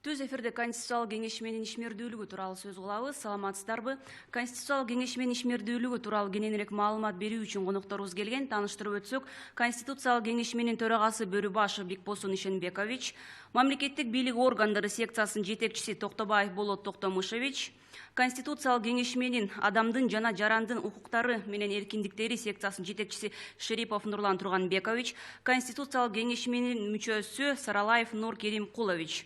Түз эфирде Конституциялық кеңеш менен ишмердүүлүгү тууралуу сөз кылабыз. Саламатсыздарбы? Конституциялық кеңеш менен ишмердүүлүгү тууралуу кененирээк маалымат берүү үчүн конокторубуз келген. Тааныштырып өтсөк, Конституциялық кеңеш менен төрагасы Бөрүбашев Бекбосун Ишенбекович, мамлекеттик бийлик органдары секциясынын жетекчиси Токтобаев Болот Токтомушевич, Конституциялық кеңеш менен адамдын жана жарандын укуктары менен эркиндиктери секциясынын жетекчиси Шерипов Нурлан Турганбекович, Конституциялық кеңеш менен мүчөсү Саралаев Нур Керимкулович.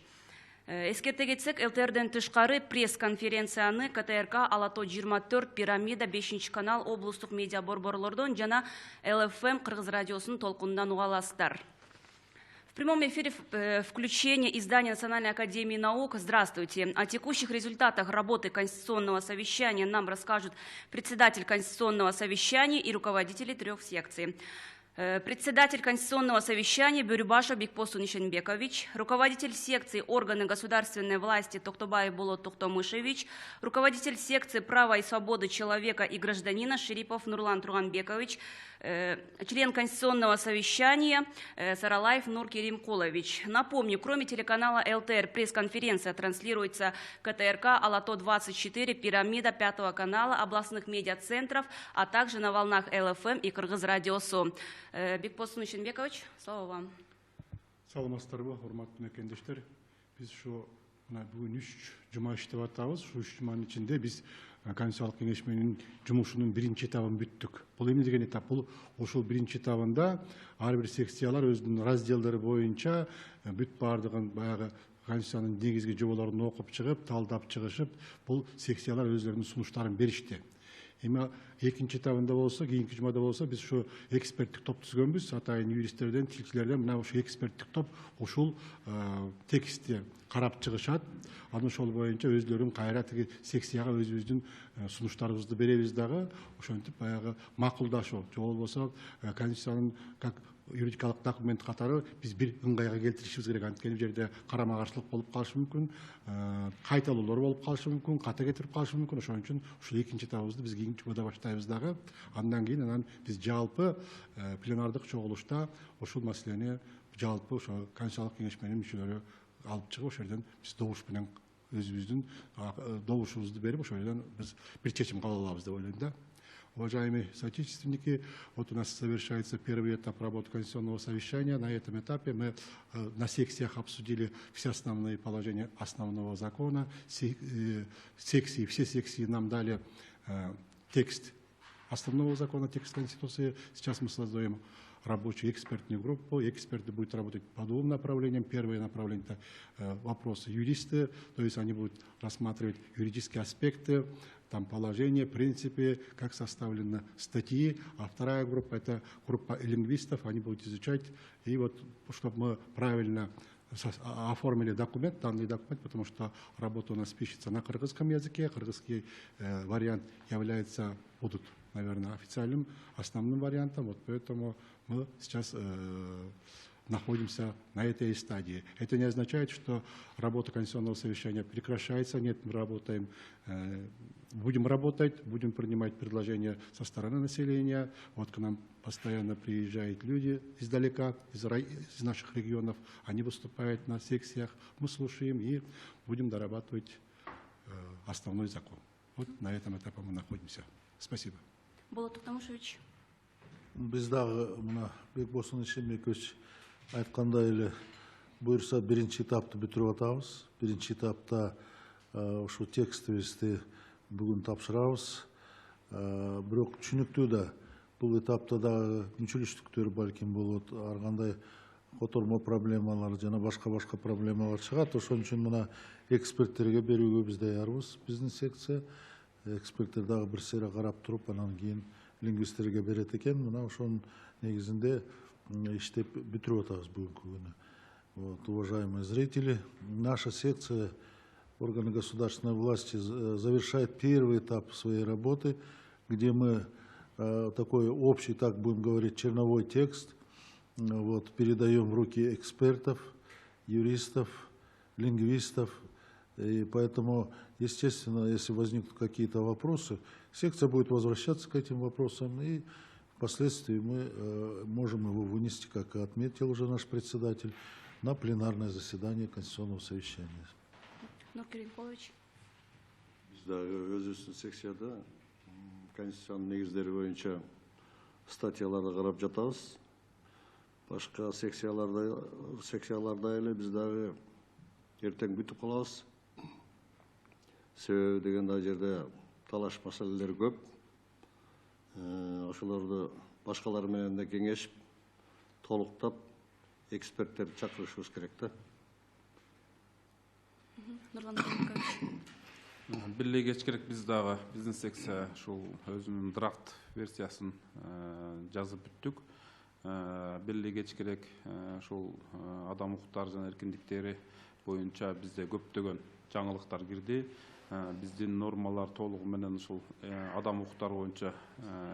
Эскерте кетсек, ЛТРден тышкары пресс-конференцияны КТРК Алато 24, Пирамида 5 канал облустук медиа борборлордон жана ЛФМ Кыргыз радиосунун толкунундан уга аласыздар. В прямом эфире включение издания Национальной академии наук. Здравствуйте. О текущих результатах работы Конституционного совещания нам расскажут председатель Конституционного совещания и руководители 3 секций. Председатель Конституционного совещания Бөрүбашев Бекбосун Ишенбекович, руководитель секции органы государственной власти Токтобаев Болот Токтомушевич, руководитель секции права и свободы человека и гражданина Шерипов Нурлан Турганбекович, член Конституционного совещания Саралаев Нур Керимкулович. Напомню, кроме телеканала ЛТР, пресс-конференция транслируется КТРК Алато 24, Пирамида 5 канала, областных медиацентров, а также на волнах ЛФМ и Кыргыз радиосу. Бекбосун Ишенбекович, слово вам. Саламатсыздарбы, урматтуу мекендештер. Биз ушу бүгүн 3 жума иштеп атабыз. Ушу 3 жуманын ичинде биз Конституциялык кеңеш менен жумушунун биринчи этабын бүттүк. Бул эмне деген этап? Бул ошол биринчи этабында ар бир секциялар өзүнүн разделдери боюнча бүт баардыгын баягы Конституциянын негизги жоболорун окуп чыгып, талдап чыгышып, бул секциялар өздөрүнүн сунуштарын беришти. Эми экинчи этабында болсо, кийинки жумада болсо, биз ушу эксперттик топ түзгөнбүз. Атайын юристтерден, тилчилерден мына ушу эксперттик топ ушул текстти карап чыгышат. Анан ошол боюнча өздөрүн кайра тиги секцияга өзүбүздүн сунуштарыбызды беребиз дагы. Ошентип баягы макулдашуу, же болбосо Конституциянын как юридикалык документ катары биз бир ыңгайга келтиришибиз керек. Анткени бул жерде карама каршылык болуп калышы мүмкүн, кайталоолор болуп калышы мүмкүн, ката кетирип калышы мүмкүн. Ошон үчүн ушул экинчи этабыбызды биз кийинки жумада баштайбыз дагы. Андан кийин биз жалпы пленардык чогулушта ушул маселени жалпы ошо Конституциялык кеңеш менен мүчөлөрү алып чыгып, ошол жерден биз добуш менен өзүбүздүн добушубузду берип, ошол жерден биз бир чечим кабыл алабыз деп ойлойм да. Уважаемые соотечественники, вот у нас совершается первый этап работы Конституционного совещания. На этом этапе мы на секциях обсудили все основные положения основного закона. Все секции нам дали текст основного закона, текст Конституции. Сейчас мы создаем рабочую экспертную группу. Эксперты будут работать по 2 направлениям. Первое направление – это вопросы юристы, то есть они будут рассматривать юридические аспекты, там положения, принципы, как составлены статьи. А вторая группа – это группа лингвистов, они будут изучать. И вот, чтобы мы правильно оформили документ, данный документ, потому что работа у нас пишется на кыргызском языке. Кыргызский вариант является, будут, наверное, официальным, основным вариантом. Вот поэтому мы сейчас находимся на этой стадии. Это не означает, что работа Конституционного совещания прекращается. Нет, мы работаем, будем работать, будем принимать предложения со стороны населения. Вот к нам постоянно приезжают люди издалека, из наших регионов. Они выступают на секциях, мы слушаем и будем дорабатывать основной закон. Вот на этом этапе мы находимся. Спасибо. Болот Токтомушевич. Biz дагы мына Бекбосун Ишенбекович айткандай эле буюрса биринчи этапты бүтүрүп атабыз. Биринчи этапта ушу текстибизди бүгүн тапшырабыз. Бирок түшүнүктүү да бул этапта дагы мүчөлүштүктөр балким болот, ар кандай котормо проблемалар жана башка проблемалар чыгат. Ошон үчүн мына эксперттерге берүүгө биз даярбыз. Биздин секция эксперттер дагы бир сере карап туруп, анан кийин лингвисттерге берет экен. Мына ошонун негизинде иштеп бүтүрүп атабыз бүгүнкү күнү. Вот, уважаемые зрители, наша секция органы государственной власти завершает первый этап своей работы, где мы такой общий, так будем говорить, черновой текст вот, передаем в руки экспертов, юристов, лингвистов. И поэтому, естественно, если возникнут какие-то вопросы, секция будет возвращаться к этим вопросам, и впоследствии мы можем его вынести, как отметил уже наш председатель, на пленарное заседание Конституционного совещания. Нуркерим Полович. Biz dagы өзүбүздүн секцияда конституциянын негиздери боюнча статьяларды карап жатабыз. Башка секцияларда эле биз дагы эртең бүтүп калабыз. Себеби дегенде ал жерде талаш маселелер көп. Ошолорду башкалар менен да кеңешип, толуктап, эксперттерди чакырышыбыз керек да. Нурлан Абдулмукович. Билле кеч керек биз дагы биздин секция ушул өзүнүн драфт версиясын жазып бүттүк. Билле кеч керек ушул адам укуктары жана эркиндиктери боюнча бизде көптөгөн жаңылыктар кирди. Биздин нормалар толугу менен ушул адам укуктары боюнча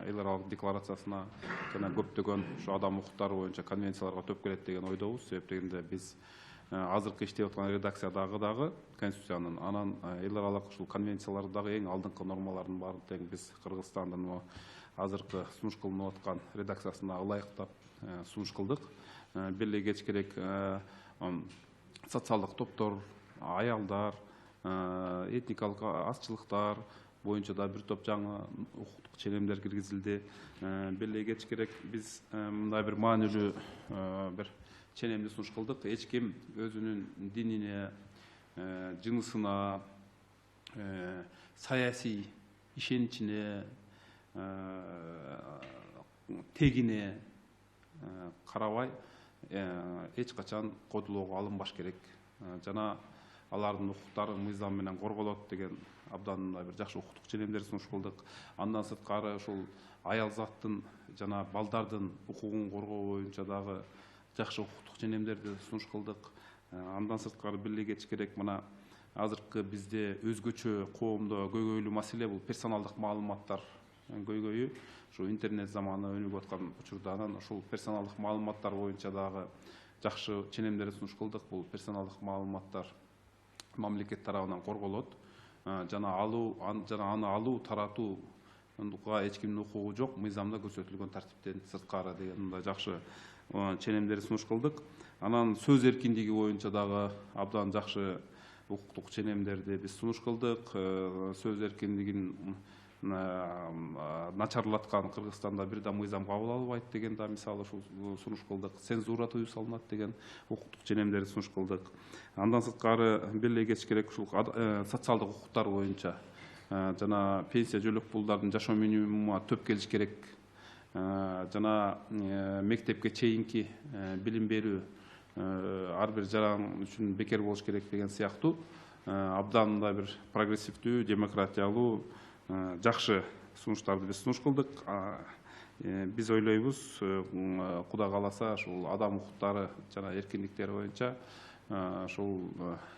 эл аралык декларациясына жана көптөгөн ушу адам укуктары боюнча конвенцияларга төп келет деген ойдобуз. Себеп дегенде биз азыркы иштеп аткан редакциядагы конституциянын анан эл аралык ушул конвенциялардагы эң алдыңкы нормалардын баарын тең биз Кыргызстандын азыркы сунуш кылынып аткан редакциясына ылайыктап сунуш кылдык. Билле кеч керек социалдык топтор, аялдар, этникалык азчылыктар боюнча да бир топ жаңы укуктук ченемдер киргизилди. Билле кеч керек биз мындай бир маанилүү бир ченемди сунуш кылдык. Эч ким өзүнүн динине, жынысына, саясий ишеничине, тегине карабай эч качан кодулоого алынбаш керек. Жана алардын укуктары мыйзам менен корголот деген абдан бир жакшы укуктук ченемдер сунуш кылдык. Андан сырткары ушул аял заттын жана балдардын укугун коргоо боюнча дагы жакшы укуктук ченемдерди сунуш кылдык. Андан сырткары билле кеч керек мына азыркы бизде өзгөчө коомдо көйгөйлүү маселе бул персоналдык маалыматтар көйгөйү. Ушу интернет заманы өнүгүп аткан учурда ушул персоналдык маалыматтар боюнча дагы жакшы ченемдер сунуш кылдык. Бул персоналдык маалыматтар мамлекет тарабынан корголот. Жана аны алуу, таратууга эч кимдин укугу жок. Мыйзамда көрсөтүлгөн тартиптен сырткары деген мындай жакшы ченемдер сунуш кылдык. Анан сөз эркиндиги боюнча дагы абдан жакшы укуктук ченемдерди биз сунуш кылдык. Сөз эркиндигин начарлаткан Кыргызстанда бир да мыйзам кабыл алынбайт деген да мисалы ушул сунуш кылдык. Цензура тыюу салынат деген укуктук ченемдерди сунуш кылдык. Андан сырткары билле кеч керек ушул социалдык укуктар боюнча жана пенсия жөлөк пулдардын жашоо минимумуна төп келиш керек. Жана мектепке чейинки билим берүү ар бир жаран үчүн бекер болуш керек деген сыяктуу абдан да бир прогрессивдүү, демократиялуу, жакшы сунуштарды биз сунуш кылдык. Биз ойлойбуз, Кудай кааласа, ушул адам укуктары жана эркиндиктери боюнча ушул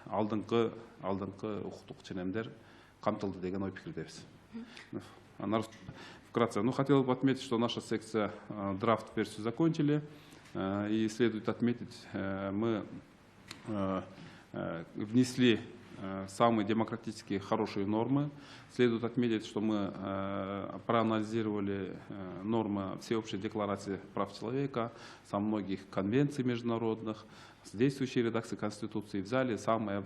алдыңкы укуктук ченемдер камтылды деген ой пикирдебиз. Вкратце, хотел бы отметить, что наша секция драфт-версию закончили. И следует отметить, мы внесли самые демократические хорошие нормы. Следует отметить, что мы проанализировали нормы Всеобщей декларации прав человека, со многих конвенций международных, с действующей редакции Конституции взяли самые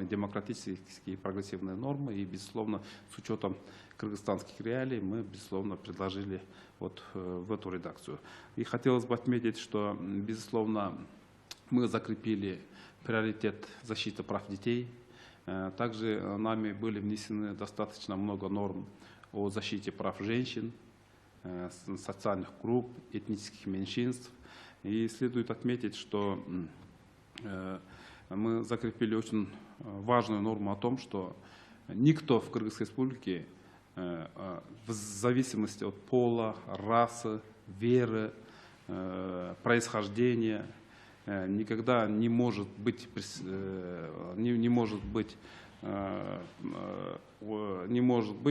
демократические и прогрессивные нормы. И, безусловно, с учетом кыргызстанских реалий мы, безусловно, предложили вот в эту редакцию. И хотелось бы отметить, что, безусловно, мы закрепили приоритет защиты прав детей. Также нами были внесены достаточно много норм о защите прав женщин, социальных групп, этнических меньшинств. И следует отметить, что мы закрепили очень важную норму о том, что никто в Кыргызской республике в зависимости от пола, расы, веры, происхождения никогда не может быть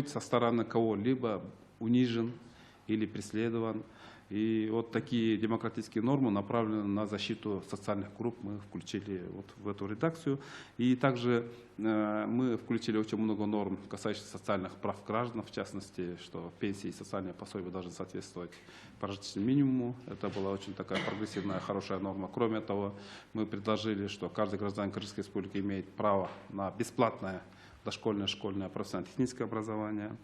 со стороны кого-либо унижен или преследован. И вот такие демократические нормы направлены на защиту социальных групп, мы включили вот в эту редакцию. И также мы включили очень много норм, касающихся социальных прав граждан, в частности, что пенсии и социальные пособия должны соответствовать прожиточному минимуму. Это была очень такая прогрессивная, хорошая норма. Кроме того, мы предложили, что каждый гражданин Кыргызской республики имеет право на бесплатное дошкольное, школьное, профессионально-техническое образование.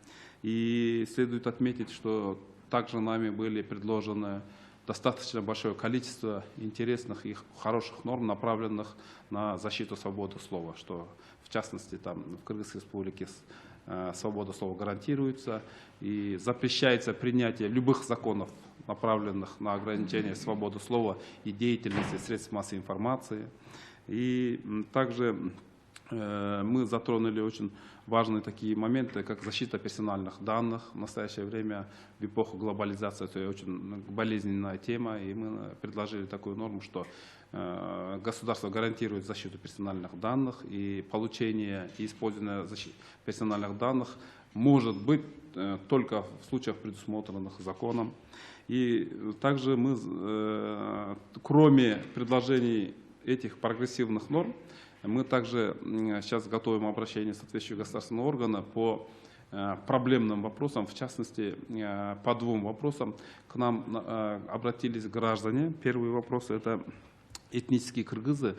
И следует отметить, что также нами были предложены достаточно большое количество интересных и хороших норм, направленных на защиту свободы слова, что в частности там в Кыргызской республике свобода слова гарантируется и запрещается принятие любых законов, направленных на ограничение свободы слова и деятельности средств массовой информации. И также мы затронули очень важные такие моменты, как защита персональных данных. В настоящее время в эпоху глобализации это очень болезненная тема, и мы предложили такую норму, что государство гарантирует защиту персональных данных, и получение и использование персональных данных может быть только в случаях, предусмотренных законом. И также мы, кроме предложений этих прогрессивных норм, мы также сейчас готовим обращение соответствующего государственного органа по проблемным вопросам, в частности, по двум вопросам. К нам обратились граждане. Первый вопрос – это этнические кыргызы,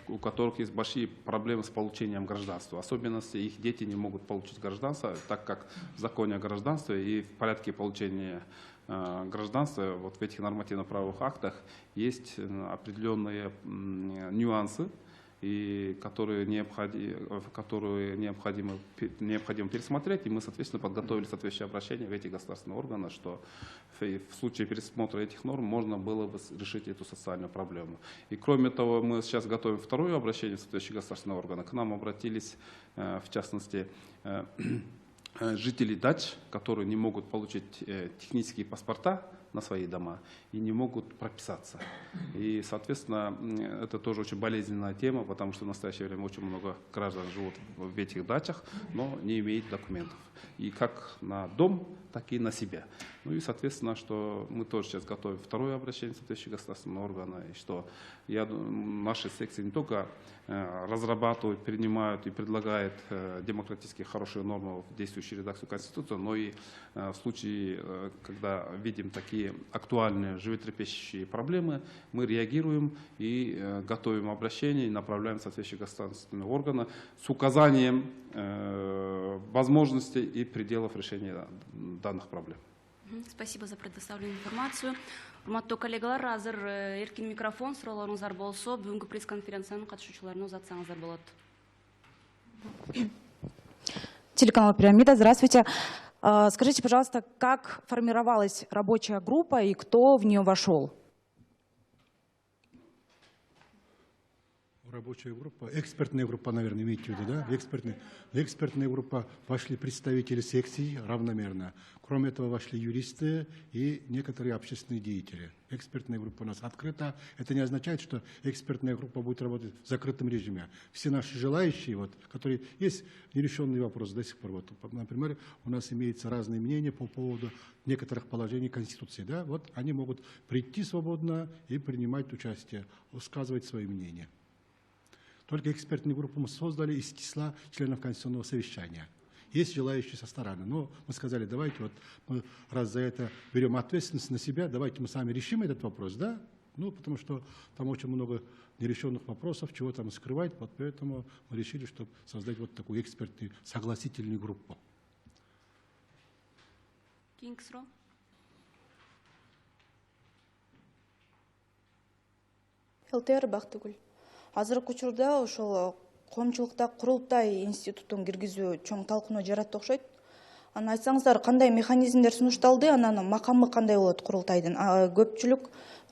у которых есть большие проблемы с получением гражданства. В особенности их дети не могут получить гражданство, так как в законе о гражданстве и в порядке получения гражданства вот в этих нормативно-правовых актах есть определенные нюансы, и которые необходимо пересмотреть. И мы, соответственно, подготовили соответствующее обращение в эти государственные органы, что в случае пересмотра этих норм можно было бы решить эту социальную проблему. И кроме того, мы сейчас готовим второе обращение в соответствующие государственные органы. К нам обратились, в частности, жители дач, которые не могут получить технические паспорта на свои дома и не могут прописаться. И, соответственно, это тоже очень болезненная тема, потому что в настоящее время очень много граждан живут в этих дачах, но не имеют документов. И как на дом, так и на себя. Ну и, соответственно, что мы тоже сейчас готовим второе обращение соответствующего государственного органа, и что наши секции не только разрабатывают, принимают и предлагают демократические хорошие нормы в действующую редакцию Конституции, но и в случае, когда видим такие актуальные, животрепещущие проблемы, мы реагируем и готовим обращение и направляем в соответствующие государственные органы с указанием возможностей и пределов решения данных проблем. Спасибо за предоставленную информацию. Урматтуу коллегалар, азыр эркин микрофон суроолоруңуздар болсо, бүгүнкү пресс-конференциянын катышуучуларына узатсаңыздар болот. Телеканал «Пирамида», здравствуйте. Скажите, пожалуйста, как формировалась рабочая группа и кто в нее вошел? Рабочая группа, экспертная группа, наверное, имеете в виду, да? В экспертная группа вошли представители секций равномерно. Кроме этого, вошли юристы и некоторые общественные деятели. Экспертная группа у нас открыта. Это не означает, что экспертная группа будет работать в закрытом режиме. Все наши желающие, вот, которые есть нерешенные вопросы до сих пор. Вот, например, у нас имеются разные мнения по поводу некоторых положений Конституции. Да? Вот, они могут прийти свободно и принимать участие, высказывать свои мнения. Только экспертную группу мы создали из числа членов Конституционного совещания. Есть желающие со стороны. Но мы сказали, давайте вот мы раз за это берем ответственность на себя, давайте мы сами решим этот вопрос, да? Ну, потому что там очень много нерешенных вопросов, чего там скрывать, вот поэтому мы решили, чтобы создать вот такую экспертную согласительную группу. Кингсро. ЛТР Бактыгүл. Азыркы учурда ошол коомчулукта курултай институтун киргизүү чоң талкууну жаратты окшойт. Аны айтсаңыздар, кандай механизмдер сунушталды, анан макамы кандай болот курултайдын? Көпчүлүк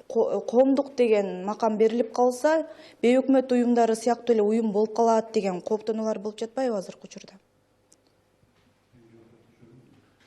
коомдук деген макам берилип калса, бейөкмөт уюмдары сыяктуу эле уюм болуп калат деген кооптонуулар болуп жатпайбы азыркы учурда?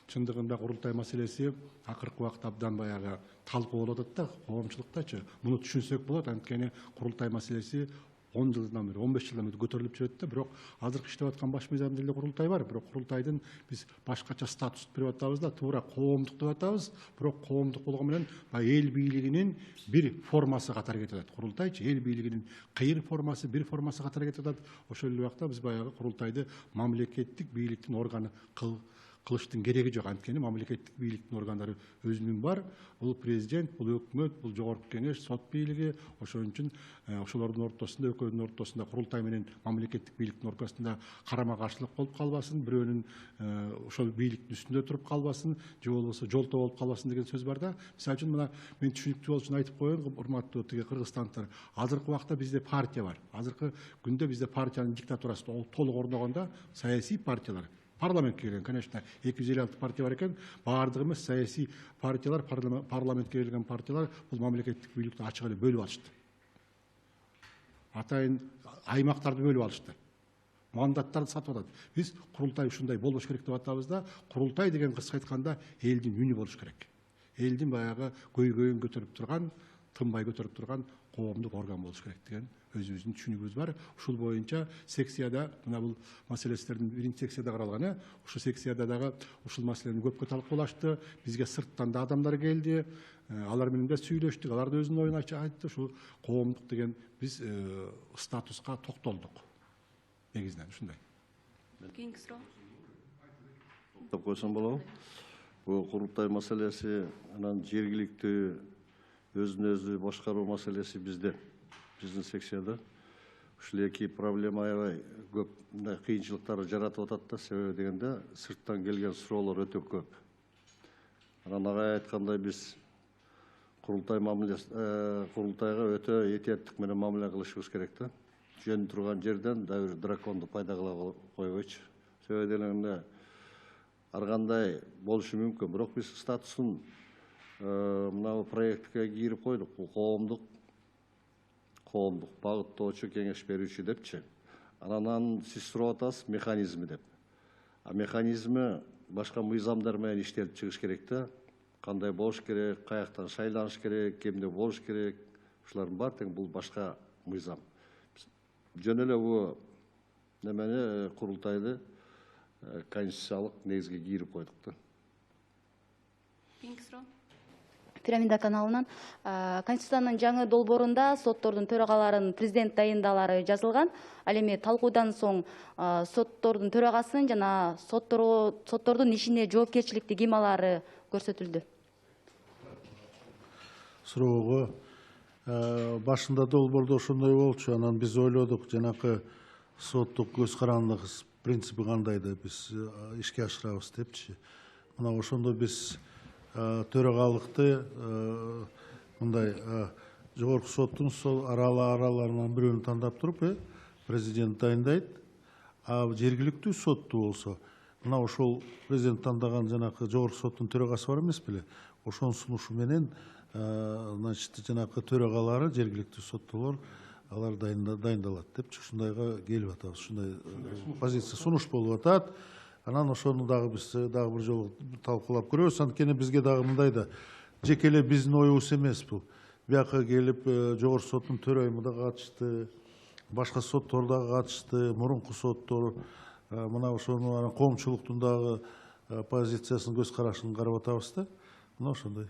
Чындыгында курултай маселеси акыркы убакта абдан баягы талкуу болуп атат да, коомчулуктачы. Муну түшүнсөк болот, анткени курултай маселеси 10 жылдан бери 15 жылдан бери көтөрүлүп жүрөт да, бирок азыркы иштеп аткан баш мыйзам деле курултай бар, бирок курултайдын биз башкача статус берип атабыз да, туура коомдук деп атабыз, бирок коомдук болгон менен эл бийлигинин бир формасы катары кетип атат. Курултайчы эл бийлигинин кыйыр формасы, бир формасы катары кетип атат. Ошол эле убакта биз баягы курултайды мамлекеттик бийликтин органы кылыштын кереги жок. Анткени мамлекеттик бийликтин органдары өзүнүн бар. Бул президент, бул өкмөт, бул жогорку кеңеш, сот бийлиги. Ошон үчүн ошолордун ортосунда, экөөнүн ортосунда курултай менен мамлекеттик бийликтин ортосунда карама каршылык болуп калбасын, бирөөнүн ошол бийликтин үстүндө туруп калбасын, же болбосо жолтоо болуп калбасын деген сөз бар да. Мисалы үчүн мына мен түшүнүктүү болуш үчүн айтып коеюн, урматтуу тиги кыргызстандыктар. Азыркы убакта бизде партия бар. Азыркы күндө бизде партиянын диктатурасы толук орногондо саясий партиялар парламентке келген, конечно, 256 партия бар экен, баардыгы эмес саясий партиялар, парламентке келген партиялар бул мамлекеттик бийликти ачык эле бөлүп алышты. Атайын аймактарды бөлүп алышты. Мандаттарды сатып атат. Биз курултай ушундай болбош керек деп атабыз да, курултай деген кыска айтканда элдин үнү болуш керек. Элдин баягы көйгөйүн көтөрүп турган, тынбай көтөрүп турган коомдук орган болуш керек деген өзүбүздүн түшүнүгүбүз бар. Ушул боюнча секцияда мына бул маселелердин биринчи секцияда каралган, ушул секцияда дагы ушул маселени көпкө талкуулашты. Бизге сырттан да адамдар келди. Алар менен да сүйлөштүк. Алар да өзүнүн оюн айтты. Ушул коомдук деген биз статуска токтолдук. Негизинен ушундай. Кийинки суроо. Топ койсом болобу? Бул курултай маселеси анан жергиликтүү өзүн өзү башкаруу маселеси биздин секцияда ушул эки проблема аябай көп кыйынчылыктар жаратып атат да. Себеби дегенде сырттан келген суроолор өтө көп. Анан агай айткандай биз курултайга өтө этияттык менен мамиле кылышыбыз керек да. Жөн турган жерден да бир драконду пайда кыла койбойчу. Себеби дегенде ар кандай болушу мүмкүн, бирок биз статусун мына проектке кирип койдук. Бул коомдук багыттоочу, кеңеш берүүчү депчи. Анан сиз сурап атасыз механизми деп. Механизми башка мыйзамдар менен иштелип чыгыш керек да. Кандай болуш керек, каяктан шайланыш керек, кемде болуш керек. Ушулардын баары тең бул башка мыйзам. Жөн эле бул немени курултайды конституциялык негизге кирип койдук да. Кийинки суроо. Пирамида каналынан Конституциянын жаңы долбоорунда соттордун төрагаларын президент дайындалары жазылган. Ал эми талкуудан соң соттордун төрагасын жана соттордун ишине жоопкерчиликти ким алары көрсөтүлдү. Суроого башында долбоордо ошондой болчу, анан биз ойлодук, жанакы соттук көз карандык принципи кандай да биз ишке ашырабыз депчи. Мына ошондо биз төрагалыкты мындай жогорку соттун сол араларынан бирөөнү тандап туруп президент дайындайт. Жергиликтүү сотту болсо мына ошол президент тандаган жанакы жогорку соттун төрагасы бар эмес беле? Ошонун сунушу менен значит жанакы төрагалары жергиликтүү соттолор алар дайындалат депчи. Ушундайга келип атабыз. Ушундай позиция сунуш болуп атат. Анан ошону дагы биз дагы бир жолу талкуулап көрөбүз. Анткени бизге дагы мындай да жеке эле биздин оюбуз эмес бул. Бияка келип жогорку соттун төрайымы да катышты, башка соттор да катышты, мурунку соттор. Мына ошону коомчулуктун дагы позициясын, көз карашын карап атабыз да. Мына ошондой.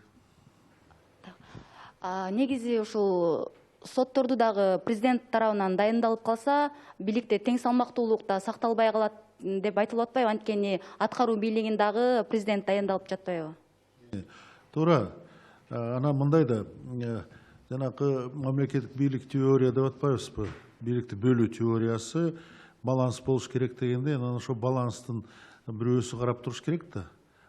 Негизи ушул сотторду дагы президент тарабынан дайындалып калса, бийликте тең салмактуулукта сакталбай калат деп айтылып атпайбы? Анткени аткаруу бийлигин дагы президент дайындалып жатпайбы? Туура. Анан мындай да жанакы мамлекеттик бийлик теория деп атпайбызбы? Бийликти бөлүү теориясы баланс болуш керек дегенде, анан ошо баланстын бирөөсү карап туруш керек да.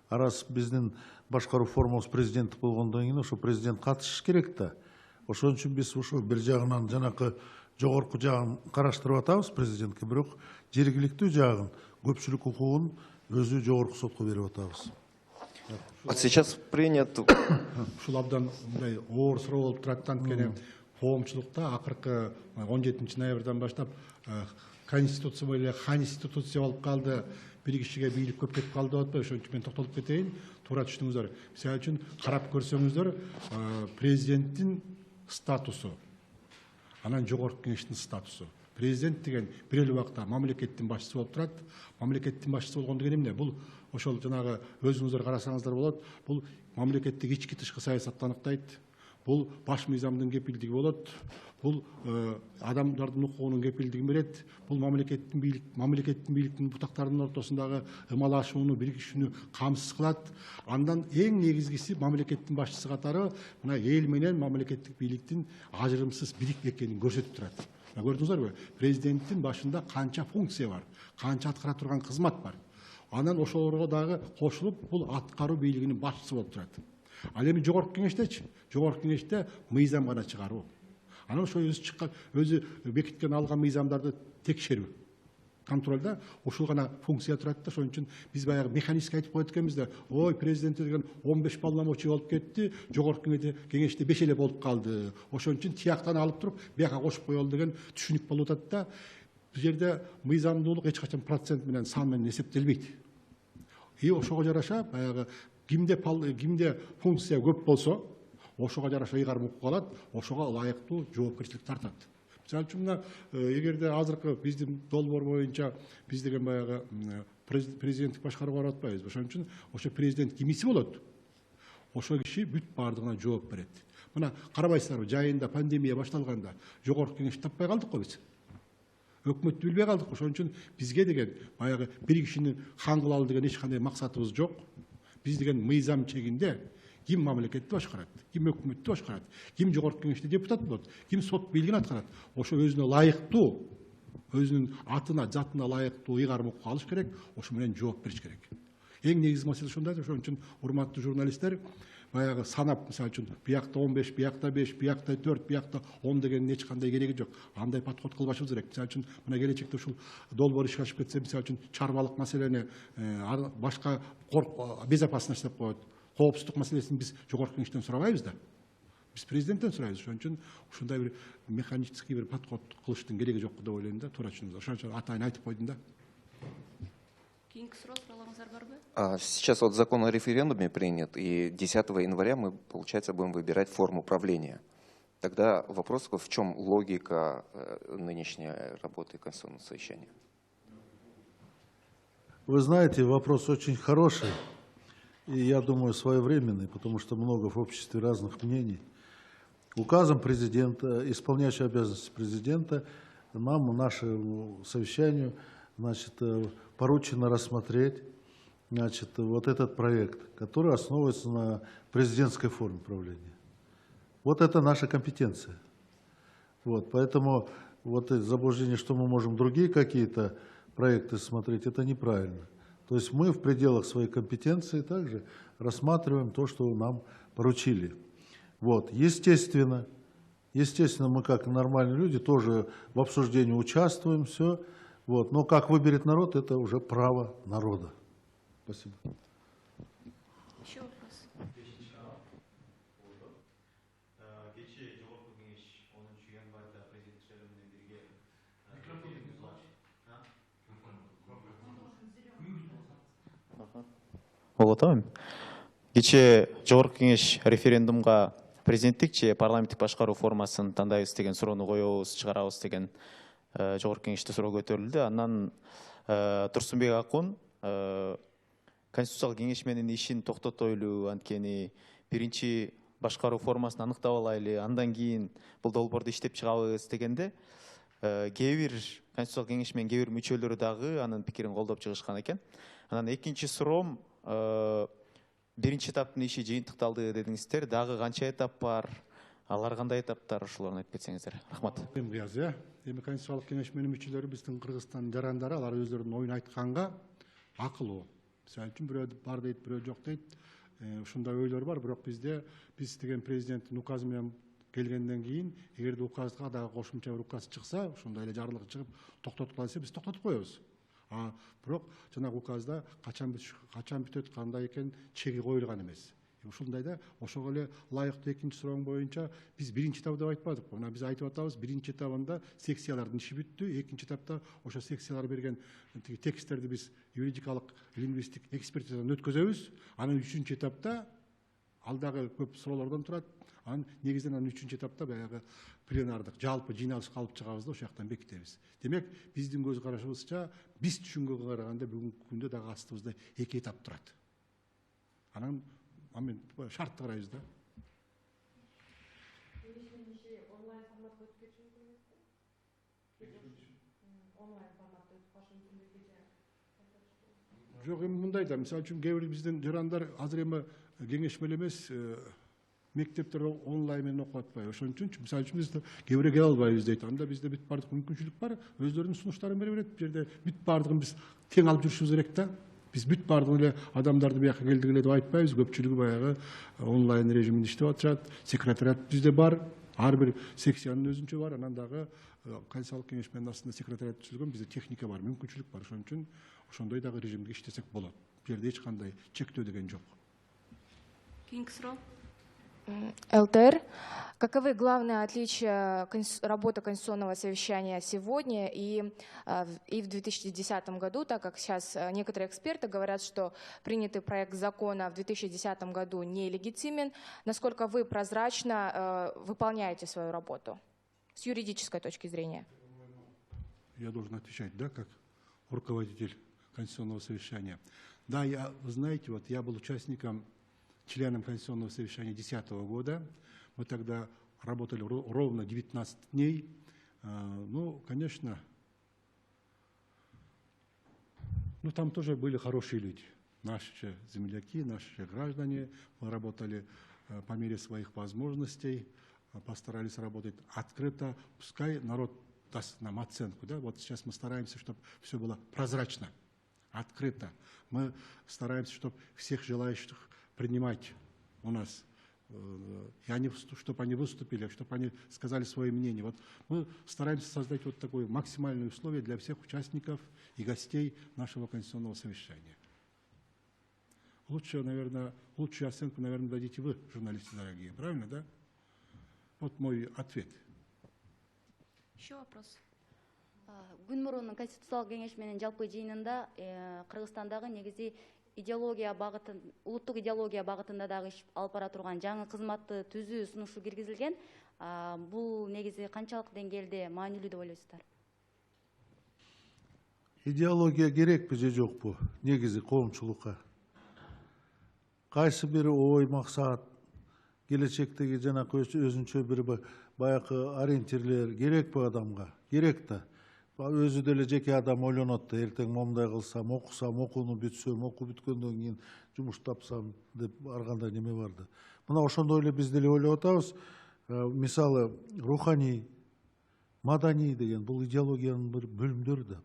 Арасы биздин башкаруу формабыз президенттик болгондон кийин ошо президент катышыш керек да. Ошон үчүн биз ушул бир жагынан жанакы жогорку жагын караштырып атабыз президентке, бирок жергиликтүү жагын, көпчүлүк укугун өзү жогорку сотко берип атабыз. Вот сейчас принят. Ушул абдан мындай оор суроо болуп турат. Анткени коомчулукта акыркы 17 ноябрдан баштап конституция менен конституция болуп калды. Бир кишиге бийлик көп кетип калды деп атпайбы? Ошон үчүн мен токтолуп кетейин. Туура түшүндүңүздөр. Мисалы үчүн карап көрсөңүздөр президенттин статусу, анан жогорку кеңештин статусу. Президент деген бир эле убакта мамлекеттин башчысы болуп турат. Мамлекеттин башчысы болгон деген эмне? Бул ошол жанагы өзүңүздөр карасаңыздар болот. Бул мамлекеттик ички тышкы саясатты аныктайт. Бул баш мыйзамдын кепилдиги болот. Бул адамдардын укугунун кепилдигин берет. Бул мамлекеттин бийликтин бутактарынын ортосундагы ымалашууну, биригишүүнү камсыз кылат. Андан эң негизгиси мамлекеттин башчысы катары мына эл менен мамлекеттик бийликтин ажырымсыз бирик экенин көрсөтүп турат. Көрдүңүздарбы? Президенттин башында канча функция бар, канча аткара турган кызмат бар. Анан ошолорго дагы кошулуп, бул аткаруу бийлигинин башчысы болуп турат. Ал эми жогорку кеңештечи? Жогорку кеңеште мыйзам гана чыгаруу. Анан ошо өзү бекиткен алган мыйзамдарды текшерүү. Контролда ушул гана функция турат да, ошон үчүн биз баягы механически айтып коет экенбиз да, ой, президент деген 15 полномочий болуп кетти, жогорку кеңеште 5 эле болуп калды. Ошон үчүн тияктан алып туруп, бияка кошуп коелу деген түшүнүк болуп атат да. Бул жерде мыйзамдуулук эч качан процент менен, сан менен эсептелбейт. Ошого жараша баягы кимде функция көп болсо, ошого жараша ыйгарым укук алат, ошого ылайыктуу жоопкерчилик тартат. Мисалы үчүн мына эгерде азыркы биздин долбоор боюнча биз деген баягы президенттик башкарууга барып атпайбыз. Ошон үчүн ошо президент кимиси болот? Ошо киши бүт бардыгына жооп берет. Мына карабайсыздарбы, жайында пандемия башталганда жогорку кеңешти таппай калдыкпы биз? Өкмөттү билбей калдык. Ошон үчүн бизге деген баягы бир кишини хан кылалы деген эч кандай максатыбыз жок. Биз деген мыйзам чегинде ким мамлекетти башкарат, ким өкмөттү башкарат, ким жогорку кеңеште депутат болот, ким сот бийлигин аткарат. Ошо өзүнө ылайыктуу, өзүнүн атына, затына ылайыктуу ыйгарым укук алыш керек, ошо менен жооп бериш керек. Эң негизги маселе ушундай. Ошон үчүн урматтуу журналисттер, баягы санап, мисалы үчүн биякта 15, биякта 5, биякта 4, биякта 10 дегенин эч кандай кереги жок. Андай подход кылбашыбыз керек. Мисалы үчүн мына келечекте ушул долбоор ишке ашып кетсе, мисалы үчүн чарбалык маселени, башка безопасность деп коет. Коопсуздук маселесин биз жогорку кеңештен сурабайбыз да. Биз президенттен сурайбыз. Ошон үчүн ушундай бир механический бир подход кылыштын кереги жок деп ойлойм да, туура түшүнүңүздөр. Ошон үчүн атайын айтып койдум да. Кийинки суроо суроолоруңуздар барбы? Сейчас вот закон о референдуме принят, и 10 января мы, получается, будем выбирать форму правления. Тогда вопрос, в чем логика нынешней работы Конституционного совещания? Вы знаете, вопрос очень хороший. И, я думаю, своевременный, потому что много в обществе разных мнений. Указом президента, исполняющий обязанности президента, нам, нашему совещанию, значит, поручено рассмотреть, значит, вот этот проект, который основывается на президентской форме правления. Вот это наша компетенция. Вот, поэтому вот это заблуждение, что мы можем другие какие-то проекты смотреть, это неправильно. То есть мы в пределах своей компетенции также рассматриваем то, что нам поручили. Вот. Естественно, мы как нормальные люди тоже в обсуждении участвуем, все. Вот. Но как выберет народ, это уже право народа. Спасибо. Еще вопрос. Болот атабы. Кечээ жогорку кеңеш референдумга президенттик же парламенттик башкаруу формасын тандайбыз деген суроону коебуз, чыгарабыз деген жогорку кеңеште суроо көтөрүлдү. Андан Турсунбек Акун конституциялык кеңеш менен ишин токтотойлу, анткени биринчи башкаруу формасын аныктап алайлы, андан кийин бул долбоорду иштеп чыгабыз дегенде кээ бир конституциялык кеңеш менен кээ бир мүчөлөрү дагы анын пикирин колдоп чыгышкан экен. Анан экинчи суроом, биринчи этаптын иши жыйынтыкталды дедиңиздер, дагы канча этап бар, алар кандай этаптар, ошолорун айтып кетсеңиздер. Рахмат. Эми конституциялык кеңеш менен мүчөлөрү биздин Кыргызстандын жарандары, алар өздөрүнүн оюн айтканга акылуу. Мисалы үчүн бирөө бар дейт, бирөө жок дейт. Ушундай ойлор бар, бирок биз деген президенттин указы менен келгенден кийин, эгерде указга дагы кошумча бир указ чыкса, ушундай эле жарлык чыгып токтотула десе, биз токтотуп коебуз. Бирок жанагы указда качан бүтөт, кандай экен чеги коюлган эмес. Ушундайда ошого эле ылайыктуу экинчи сурооң боюнча биз биринчи этап деп айтпадык. Мына биз айтып атабыз, биринчи этабында секциялардын иши бүттү, экинчи этапта ошо секциялар берген тексттерди биз юридикалык, лингвистик экспертизадан өткөзөбүз. Анан үчүнчү этапта алдағы көп суроолордон турат. Анын негизинен анын 3-чү этапта баягы пленардык жалпы жыйналыш калып чыгабыз да ошол жактан бекитебиз. Демек, биздин көз карашыбызча биз түшүнгөнгө караганда бүгүнкү күндө дагы астыбызда 2 этап турат. Анан мен шартты карайбыз да. Жок, эми мындай да, мисалы үчүн кээ бир биздин жарандар азыр эми кеңешмеле эмес, мектептер онлайн менен окуп атпайбы. Ошон үчүн мисалы үчүн биз кээ бирөө келе албайбыз дейт. Анда бизде бүт баардык мүмкүнчүлүк бар. Өздөрүнүн сунуштарын бере берет. Бу жерде бүт баардыгын биз тең алып жүрүшүбүз керек да. Биз бүт баардыгын эле адамдарды бияка келдик эле деп айтпайбыз. Көпчүлүгү баягы онлайн режиминде иштеп атышат. Секретариат бизде бар. Ар бир секциянын өзүнчө бар. Анан дагы Конституциялык кеңешменин астында секретариат түзүлгөн, бизде техника бар, мүмкүнчүлүк бар. Ошон үчүн ошондой дагы режимде иштесек болот. Бу жерде эч кандай чектөө деген жок. Кийинки суроо. ЛТР. Каковы главные отличия работы Конституционного совещания сегодня и в 2010 году, так как сейчас некоторые эксперты говорят, что принятый проект закона в 2010 году нелегитимен? Насколько вы прозрачно выполняете свою работу с юридической точки зрения? Я должен отвечать, да, как руководитель Конституционного совещания. Да, вы знаете, вот я был участником, членом Конституционного совещания 2010 года. Мы тогда работали ровно 19 дней. Ну, конечно, там тоже были хорошие люди. Наши земляки, наши граждане. Мы работали по мере своих возможностей, постарались работать открыто. Пускай народ даст нам оценку. Да? Вот сейчас мы стараемся, чтобы все было прозрачно, открыто. Мы стараемся, чтобы всех желающих принимать у нас, чтобы они выступили, чтобы они сказали свое мнение. Вот мы стараемся создать вот такое максимальное условие для всех участников и гостей нашего конституционного совещания. Лучшую оценку, наверное, дадите вы, журналисты дорогие, правильно, да? Вот мой ответ. Еще вопрос. Күн мурун Конституциялык кеңешменин жалпы жыйынында Кыргызстандагы негизи идеология багытын, улуттук идеология багытында дагы иш алып бара турган жаңы кызматты түзүү сунушу киргизилген. Бул негизи канчалык деңгээлде маанилүү деп ойлойсуздар? Идеология керекпи же жокпу? Негизи коомчулукка. Кайсы бир ой, максат, келечектеги жанакы өзүнчө бир баякы ориентирлер керекпи адамга? Керек да. Өзү деле жеке адам ойлонот да, эртең момундай кылсам, окусам, окууну бүтсөм, окуу бүткөндөн кийин жумуш тапсам деп ар кандай неме бар да. Мына ошондой эле биз деле ойлоп атабыз. Мисалы, руханий, маданий деген бул идеологиянын бир бөлүмдөрү да.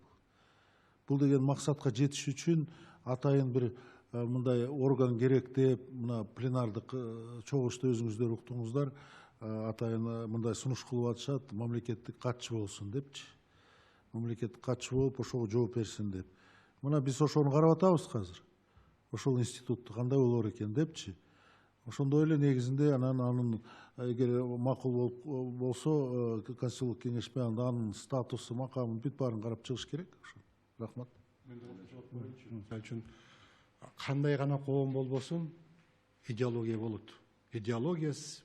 Бул деген максатка жетиш үчүн атайын бир мындай орган керек деп, мына пленардык чогулушта өзүңүздөр уктуңуздар, атайын мындай сунуш кылып атышат, мамлекеттик катчы болсун депчи. Мамлекеттик катчы болуп, ошого жооп берсин деп. Мына биз ошону карап атабыз азыр. Ошол институтту кандай болор экен депчи. Ошондой эле негизинде анын эгер макул болсо, Конституциялык кеңешме анын статусу, макамын бүт баарын карап чыгыш керек. Рахмат. Мисалы үчүн кандай гана коом болбосун, идеология болот. Идеологиясыз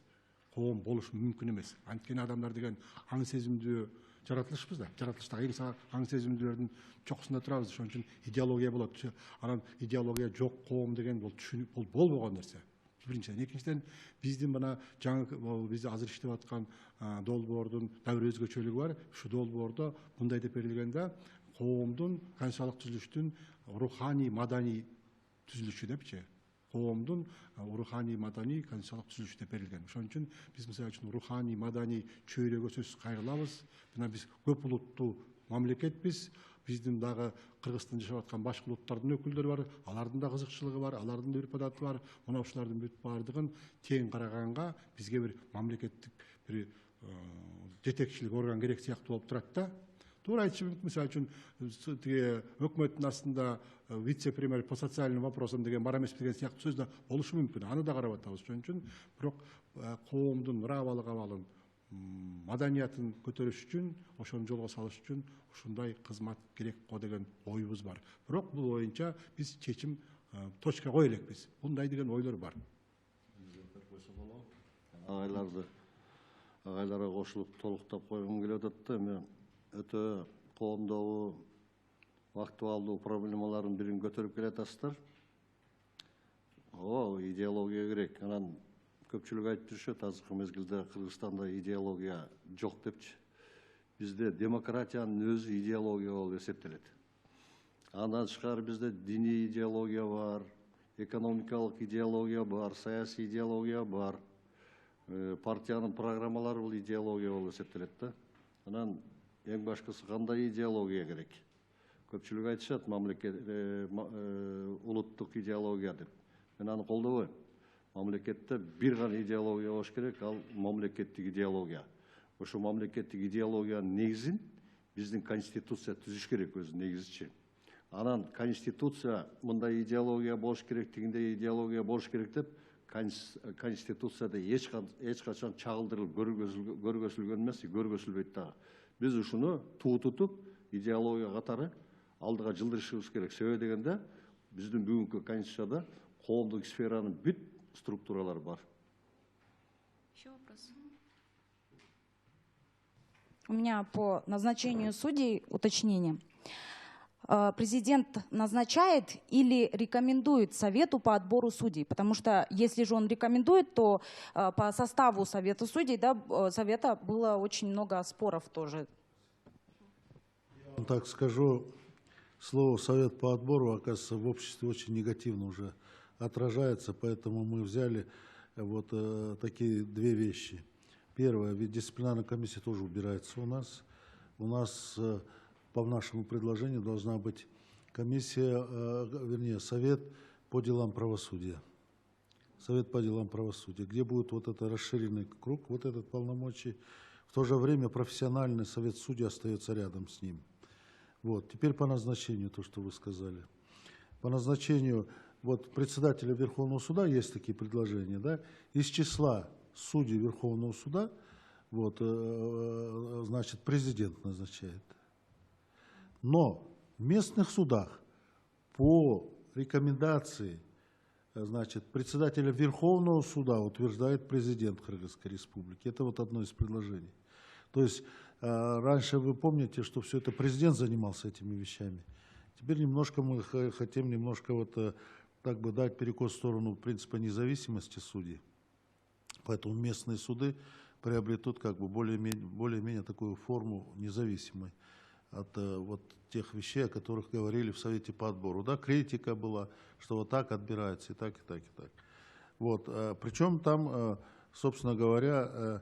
коом болуш мүмкүн эмес. Анткени адамдар деген аң сезимдүү жаратылышпыз да. Жаратылыштагы аң сезимдүүлөрдүн чокусунда турабыз. Ошон үчүн идеология болот. Анан идеология жок коом деген бул түшүнүк, бул болбогон нерсе. Биринчиден, экинчиден биздин мына жаңы бизде азыр иштеп аткан долбоордун да бир өзгөчөлүгү бар. Ушу долбоордо мындай деп берилген да, коомдун конституциялык түзүлүштүн руханий, маданий түзүлүшү депчи. Коомдун руханий, маданий конституциялык түзүлүшү деп берилген. Ошон үчүн биз мисалы үчүн руханий, маданий чөйрөгө сөзсүз кайрылабыз. Мына биз көп улуттуу мамлекетпиз. Биздин дагы Кыргызстанда жашап аткан башка улуттардын өкүлдөрү бар, алардын да кызыкчылыгы бар, алардын да үрп адаты бар. Мына ушулардын бүт баардыгын тең караганга бизге бир мамлекеттик бир жетекчилик орган керек сыяктуу болуп турат да. Туура айтышы мүмкүн. Мисалы үчүн тиги өкмөттүн астында вице-премьер по социальным вопросам деген бар эмес деген сыяктуу сөз да болушу мүмкүн. Аны да карап атабыз. Ошон үчүн бирок коомдун муравалык абалын, маданиятын көтөрүш үчүн, ошону жолго салыш үчүн ушундай кызмат керек го деген оюбуз бар. Бирок бул боюнча биз чечим точка кое элекпиз. Мындай деген ойлор бар. ағайларға қосылып толықтап қойғым келіп жатады да, мен өте қоғамдағы актуалдуу проблемалардың бірін көтеріп келе жатасыздар. Идеология керек. Анан көпчүлүк айтып жүрүшөт, азыркы мезгилде Кыргызстанда идеология жок депчи. Бизде демократиянын өзү идеология болуп эсептелет. Андан тышкары бизде диний идеология бар, экономикалык идеология бар, саясий идеология бар. Партиянын программалары бул идеология болуп эсептелет да. Анан эң башкысы кандай идеология керек? Көпчүлүк айтышат, улуттук идеология деп. Мен аны колдобойм. Мамлекетте бир гана идеология болуш керек, ал мамлекеттик идеология. Ошо мамлекеттик идеологиянын негизин биздин конституция түзүш керек өзү негизичи. Анан конституция мындай идеология болуш керек, тигиндей идеология болуш керек деп конституцияда эч качан чагылдырылып көргөзүлгөн эмес, көргөзүлбөйт дагы. Биз ушуну туу тутуп идеология катары алдыга жылдырышыбыз керек. Себеби дегенде биздин бүгүнкү конституцияда коомдук сферанын бүт структуралары бар. Еще вопрос? У меня по назначению судей уточнение. Президент назначает или рекомендует Совету по отбору судей? Потому что если же он рекомендует, то по составу Совета судей, да, Совета было очень много споров тоже. Я вам так скажу, слово «совет по отбору», оказывается, в обществе очень негативно уже отражается, поэтому мы взяли вот такие две вещи. Первое, ведь дисциплинарная комиссия тоже убирается у нас. У нас по нашему предложению должна быть комиссия, вернее, совет по делам правосудия. Совет по делам правосудия, где будет вот этот расширенный круг, вот этот полномочий. В то же время профессиональный совет судей остается рядом с ним. Вот. Теперь по назначению, то, что вы сказали. По назначению вот, председателя Верховного суда есть такие предложения, да, из числа судей Верховного суда, вот, значит, президент назначает. Но в местных судах по рекомендации, значит, председателя Верховного суда утверждает президент Кыргызской Республики. Это вот одно из предложений. То есть раньше вы помните, что все это президент занимался этими вещами. Теперь немножко мы хотим вот так бы дать перекос в сторону принципа независимости судей. Поэтому местные суды приобретут как бы более-менее такую форму независимой от вот тех вещей, о которых говорили в Совете по отбору. Да, критика была, что вот так отбирается, и так, и так, и так. Вот, причем там, собственно говоря,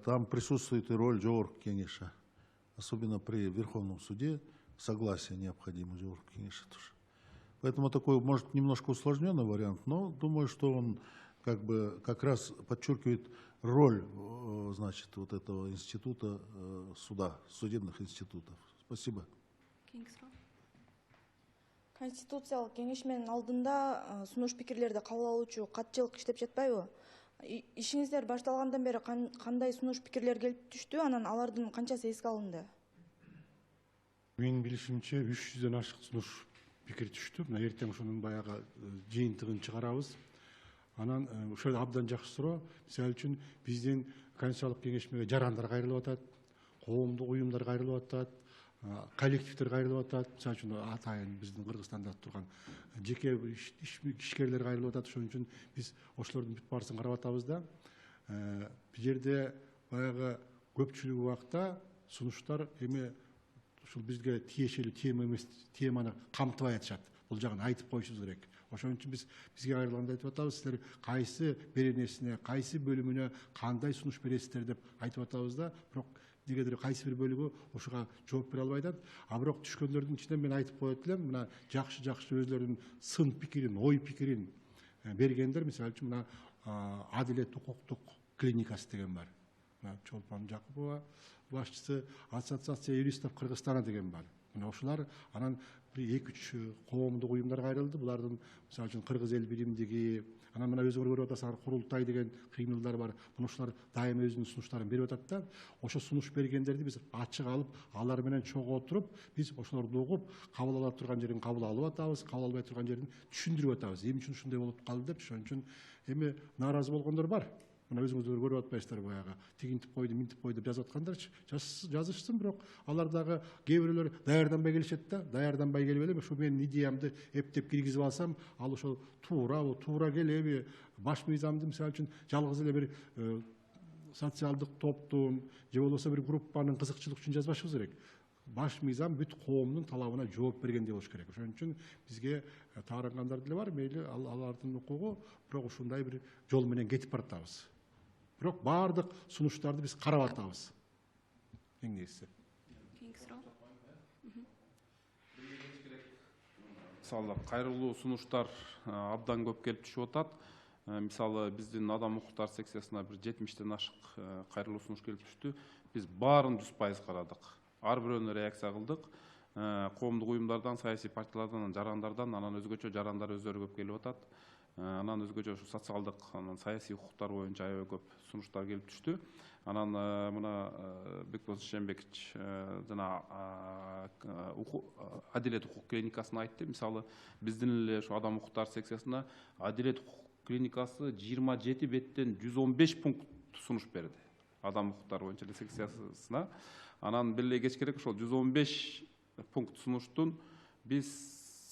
там присутствует и роль Жогорку Кеңеша. Особенно при Верховном суде согласие необходимо Жогорку Кеңеша тоже. Поэтому такой, может, немножко усложненный вариант, но думаю, что он как раз подчеркивает роль, значит, вот этого института суда, судебных институтов. Спасибо. Конституциялык кеңеш менен алдында сунуш пикирлерди кабыл алуучу катчылык иштеп жатпайбы? Ишиңиздер башталгандан бери кандай сунуш пикирлер келип түштү, анан алардын канчасы эске алынды? Менин билишимче 300дөн ашык сунуш пикир түштү. Мына эртең ошонун баягы жыйынтыгын чыгарабыз. Анан ошол абдан жакшы суроо. Мисалы үчүн биздин конституциялык кеңешмеге жарандар кайрылып атат, коомдук уюмдар кайрылып атат, коллективдер кайрылып атат. Мисалы үчүн атайын биздин Кыргызстанда турган жеке ишкерлер кайрылып атат. Ошон үчүн биз ошолордун бүт баарысын карап атабыз да. Бул жерде баягы көпчүлүк убакта сунуштар эми ушул бизге тиешелүү тема эмес теманы камтыбай атышат. Бул жагын айтып коюшубуз керек. Ошон үчүн бизге кайрылганда айтып атабыз, силер кайсы беренесине, кайсы бөлүмүнө кандай сунуш бересиздер деп айтып атабыз да, бирок негедир кайсы бир бөлүгү ошого жооп бере албай атат. А бирок түшкөндөрдүн ичинен мен айтып коет элем, мына жакшы өзлөрүнүн сын пикирин, ой пикирин бергендер, мисалы үчүн мына Адилет укуктук клиникасы деген бар. Чолпон Жакупова башчысы, Ассоциация юристов Кыргызстана деген бар. Мына ошолар анан 2-3 коомдук уюмдар кайрылды. Булардын мисалы үчүн Кыргыз эл биримдиги, анан мына өзүңөр көрүп атасыңар, курултай деген кыймылдар бар. Мына ошолар дайыма өзүнүн сунуштарын берип атат да. Ошо сунуш бергендерди биз ачык алып, алар менен чогуу отуруп, биз ошолорду угуп, кабыл ала турган жерин кабыл алып атабыз, кабыл албай турган жерин түшүндүрүп атабыз. Эмне үчүн ушундай болуп калды деп, ошон үчүн эми нааразы болгондор бар. мына өзүңүздөр көрүп атпайсыздар баягы тигинтип койду минтип койду деп жазып аткандарчы жазышсын, бирок алар дагы кээ бирөөлөр даярданбай келишет да, даярданбай келип эле ушу менин идеямды эптеп киргизип алсам ал ошол туура келеби, баш мыйзамды мисалы үчүн жалгыз эле бир социалдык топтун же болбосо бир группанын кызыкчылык үчүн жазбашыбыз керек. Баш мыйзам бүт коомдун талабына жооп бергендей болуш керек. Ошон үчүн бизге таарынгандар деле бар, мейли алардын укугу, бирок ушундай бир жол менен кетип баратабыз. Бирок баардык сунуштарды биз карап атабыз. Эң негизгиси. Кийинки суроо. Мисалы, кайрылуу сунуштар абдан көп келип түшүп атат. Мисалы, биздин адам укуктар секциясына бир 70тен ашык кайрылуу сунуш келип түштү. Биз баарын 100% карадык. Ар бирөөнө реакция кылдык. Коомдук уюмдардан, саясий партиялардан, жарандардан, анан өзгөчө жарандар өздөрү көп келип атат. Анан өзгөчө социалдык, анан саясий укуктар боюнча аябай көп сунуштар келип түштү. Анан мына Бекбол Шембекович жана Адилет укук клиникасын айтты. Мисалы, биздин эле ошо адам укуктар секциясына Адилет укук клиникасы 27 беттен 115 пункт сунуш берди. Адам укуктар боюнча секциясына. Анан беле кечкерээк ошол 115 пункт сунуштун биз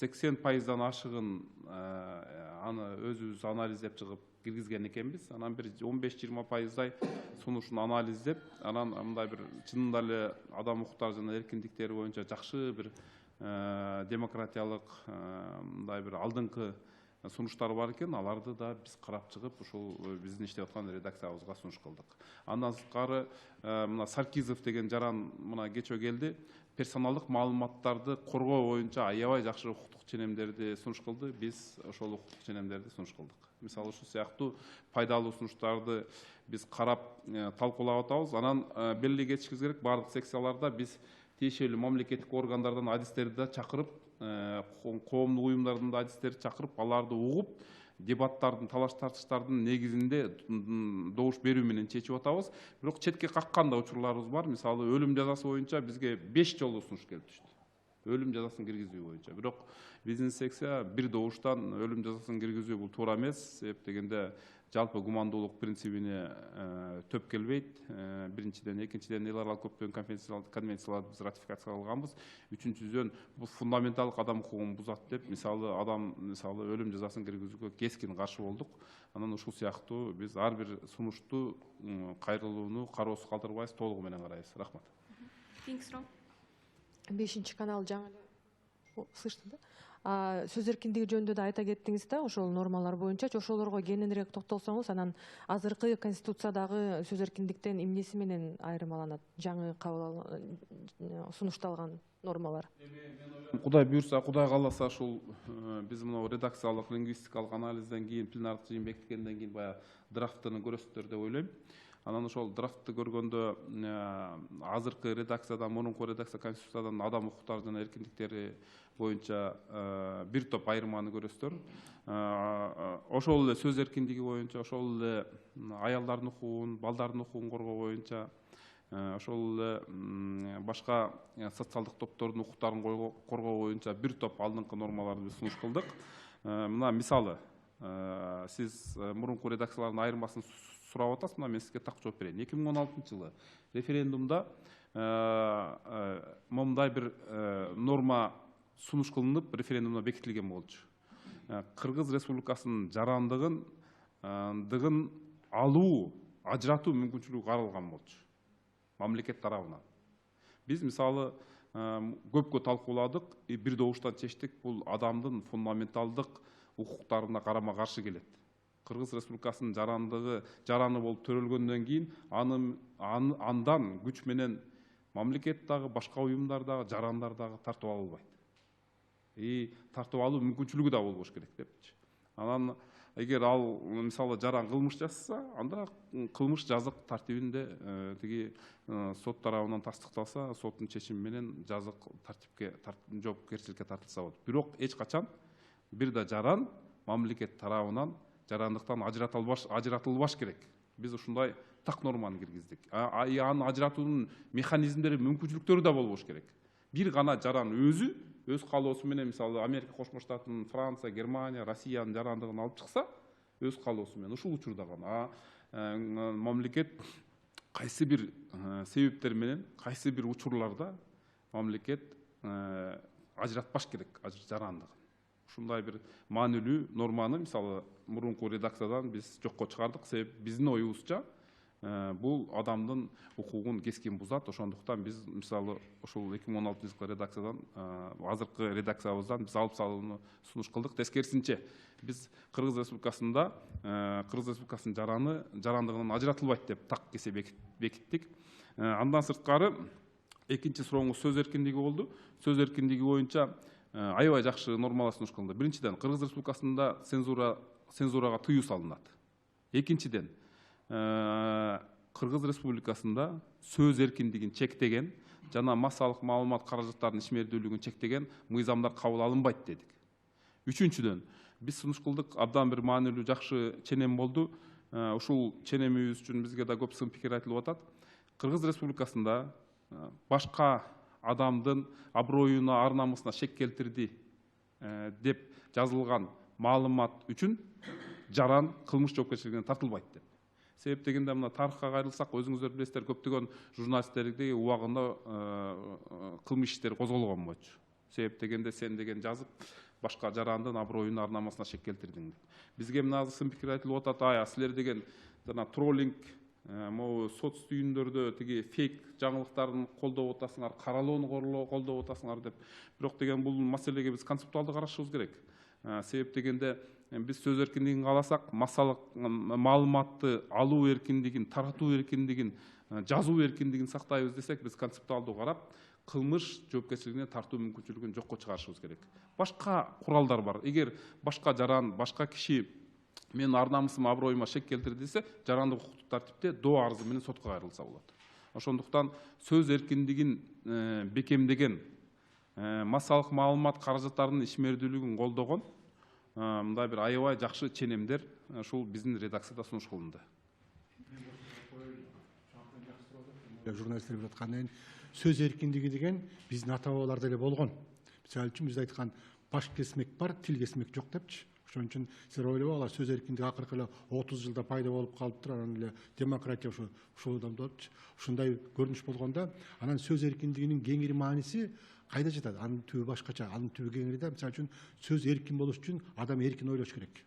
80%дан ашыгын аны өзүбүз анализдеп чыгып киргизген экенбиз. Анан бир 15-20%дай сунушун анализдеп, анан мындай бир чынында эле адам укуктар жана эркиндиктери боюнча жакшы бир демократиялык мындай бир алдыңкы сунуштар бар экен, аларды да биз карап чыгып, ушул биздин иштеп аткан редакциябызга сунуш кылдык. Андан сырткары мына Саркизов деген жаран мына кечөө келди. Персоналдык маалыматтарды коргоо боюнча аябай жакшы укуктук ченемдерди сунуш кылды. Биз ошол укуктук ченемдерди сунуш кылдык. Мисалы, ушул сыяктуу пайдалуу сунуштарды биз карап талкуулап атабыз. Анан белги кетишибиз керек, бардык секцияларда биз тиешелүү мамлекеттик органдардан адистерди да чакырып, коомдук уюмдардын да адистерди чакырып, аларды угуп, дебаттардын, талаш тартыштардын негизинде добуш берүү менен чечип атабыз. Бирок четке каккан да учурларыбыз бар. Мисалы, өлүм жазасы боюнча бизге 5 жолу сунуш келип түштү. Өлүм жазасын киргизүү боюнча. Бирок биздин секция бир добуштан өлүм жазасын киргизүү бул туура эмес. Себеп дегенде жалпы гумандуулук принцибине төп келбейт. Биринчиден, экинчиден эл аралык көптөгөн конвенцияларды биз ратификация кылганбыз. Үчүнчүдөн бул фундаменталдык адам укугун бузат деп, мисалы өлүм жазасын киргизүүгө кескин каршы болдук. Анан ушул сыяктуу биз ар бир сунушту, кайрылууну кароосуз калтырбайбыз, толугу менен карайбыз. Рахмат. Кийинки суроо. 5-чи канал жаңы слышно да? Сөз эркиндиги жөнүндө да айта кеттиңиз да, ошол нормалар боюнча ошолорго кененирээк токтолсоңуз, анан азыркы конституциядагы сөз эркиндиктен эмнеси менен айырмаланат? Жаңы сунушталган нормалар. Кудай буйрса, Кудай кааласа, ушул биз мына редакциялык лингвистикалык анализден кийин, пленардык жыйын бекиткенден кийин баягы драфтын көрөсүздөр деп ойлойм. Анан ошол драфтты көргөндө азыркы редакциядан, мурунку редакция конституциядан адам укуктары жана эркиндиктери боюнча бир топ айырманы көрөсүздөр. Ошол эле сөз эркиндиги боюнча, ошол эле аялдардын укугун, балдардын укугун коргоо боюнча, ошол эле башка социалдык топтордун укуктарын коргоо боюнча бир топ алдыңкы нормаларды биз сунуш кылдык. Мына мисалы, сиз мурунку редакциялардын айырмасын сурап атасыз, мына мен сизге так жооп берейин. 2016-жылы референдумда момундай бир норма сунуш кылынып, референдумда бекитилген болчу. Кыргыз Республикасынын жарандыгын алуу, ажыратуу мүмкүнчүлүгү каралган болчу мамлекет тарабынан. Биз мисалы көпкө талкууладык, бир добуштан чечтик, бул адамдын фундаменталдык укуктарына карама каршы келет. Кыргыз Республикасынын жараны болуп төрөлгөндөн кийин андан күч менен мамлекет дагы, башка уюмдар дагы, жарандар дагы тартып алынбайт. Тартып алуу мүмкүнчүлүгү да болбош керек депчи. Анан эгер ал мисалы жаран кылмыш жасаса, анда кылмыш жазык тартибинде тиги сот тарабынан тастыкталса, соттун чечими менен жазык тартипке, жоопкерчиликке тартылса болот. Бирок эч качан бир да жаран мамлекет тарабынан жарандыктан ажыратылбаш керек. Биз ушундай так норманы киргиздик. Аны ажыратуунун механизмдери, мүмкүнчүлүктөрү да болбош керек. Бир гана жаран өзү өз каалоосу менен, мисалы Америка Кошмо Штатын, Франция, Германия, Россиянын жарандыгын алып чыкса, өз каалоосу менен ушул учурда гана мамлекет кайсы бир себептер менен кайсы бир учурларда мамлекет ажыратпаш керек жарандыгын. Ушундай бир маанилүү норманы мисалы мурунку редакциядан биз жокко чыгардык. Себеп биздин оюбузча бул адамдын укугун кескин бузат. Ошондуктан биз мисалы ушул 2016 жылкы редакциядан азыркы редакциябыздан биз алып салууну сунуш кылдык. Тескерисинче биз Кыргыз Республикасында Кыргыз Республикасынын жарандыгынан ажыратылбайт деп так кесе бекиттик. Андан сырткары экинчи сурооңуз сөз эркиндиги болду. Сөз эркиндиги боюнча аябай жакшы нормалар сунуш кылынды. Биринчиден, Кыргыз Республикасында цензурага тыюу салынат. Экинчиден, Кыргыз Республикасында сөз эркиндигин чектеген жана массалык маалымат каражаттарынын ишмердүүлүгүн чектеген мыйзамдар кабыл алынбайт дедик. Үчүнчүдөн, биз сунуш кылдык, абдан бир маанилүү жакшы ченем болду. Ушул ченемибиз үчүн бизге да көп сын пикир айтылып атат. Кыргыз Республикасында башка адамдын аброюна, ар намысына шек келтирди деп жазылган маалымат үчүн жаран кылмыш жоопкерчилигине тартылбайт деп. Себеп дегенде мына тарыхка кайрылсак, өзүңүздөр билесиздер, көптөгөн журналисттерди убагында кылмыш иштери козголгон болчу. Себеп дегенде сен деген жазып башка жарандын аброюна, ар намысына шек келтирдиң деп. Бизге мына азыр сын пикир айтылып атат, силер деген троллинг, могу соц түйүндөрдө тиги фейк жаңылыктарын колдоп атасыңар, каралоону колдоп атасыңар деп. Бирок деген бул маселеге биз концептуалдуу карашыбыз керек. Себеп дегенде биз сөз эркиндигин кааласак, массалык маалыматты алуу эркиндигин, таратуу эркиндигин, жазуу эркиндигин сактайбыз десек, биз концептуалдуу карап, кылмыш жоопкерчилигине тартуу мүмкүнчүлүгүн жокко чыгарышыбыз керек. Башка куралдар бар. Эгер башка жаран, башка киши мен ар намысыма, аброюма шек келтирди десе, жарандык укуктук тартипте доо арызы менен сотко кайрылса болот. Ошондуктан сөз эркиндигин бекемдеген, массалык маалымат каражаттарынын ишмердүүлүгүн колдогон мындай бир аябай жакшы ченемдер ушул биздин редакцияда сунуш кылынды. Журналисттер билип аткандан сөз эркиндиги деген биздин ата бабаларда эле болгон. Мисалы үчүн биз айткан баш кесмек бар, тил кесмек жок депчи. Ошон үчүн силер ойлобогула, сөз эркиндиги акыркы эле 30 жылда пайда болуп калыптыр, анан эле демократия ушул болупчу. Ушундай көрүнүш болгондо, анан сөз эркиндигинин кеңири мааниси кайда жатат? Анын түбү башкача, анын түбү кеңириде. Мисалы үчүн сөз эркин болуш үчүн адам эркин ойлош керек.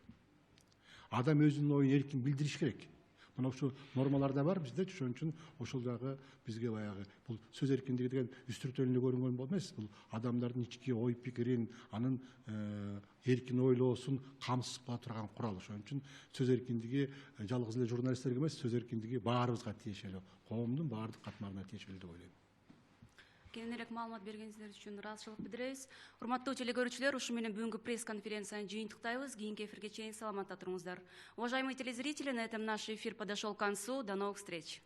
Адам өзүнүн оюн эркин билдириш керек. Мына ушул нормаларда бар бизде, ошон үчүн ошол дагы бизге баягы бул сөз эркиндиги деген үстүртөлүнө көрүнгөн болуп эмес, бул адамдардын ички ой пикирин, анын эркин ойлоосун камсыз кыла турган курал. Ошон үчүн сөз эркиндиги жалгыз эле журналисттерге эмес, сөз эркиндиги баарыбызга тиешелүү, коомдун баардык катмарына тиешелүү деп ойлойм. Кененирээк маалымат бергениңиздер үчүн ыраазычылык билдиребиз. Урматтуу телекөрүүчүлөр, ушу менен бүгүнкү пресс-конференцияны жыйынтыктайбыз. Кийинки эфирге чейин саламатта туруңуздар. Уважаемые телезрители, на этом наш эфир подошел к концу. До новых встреч.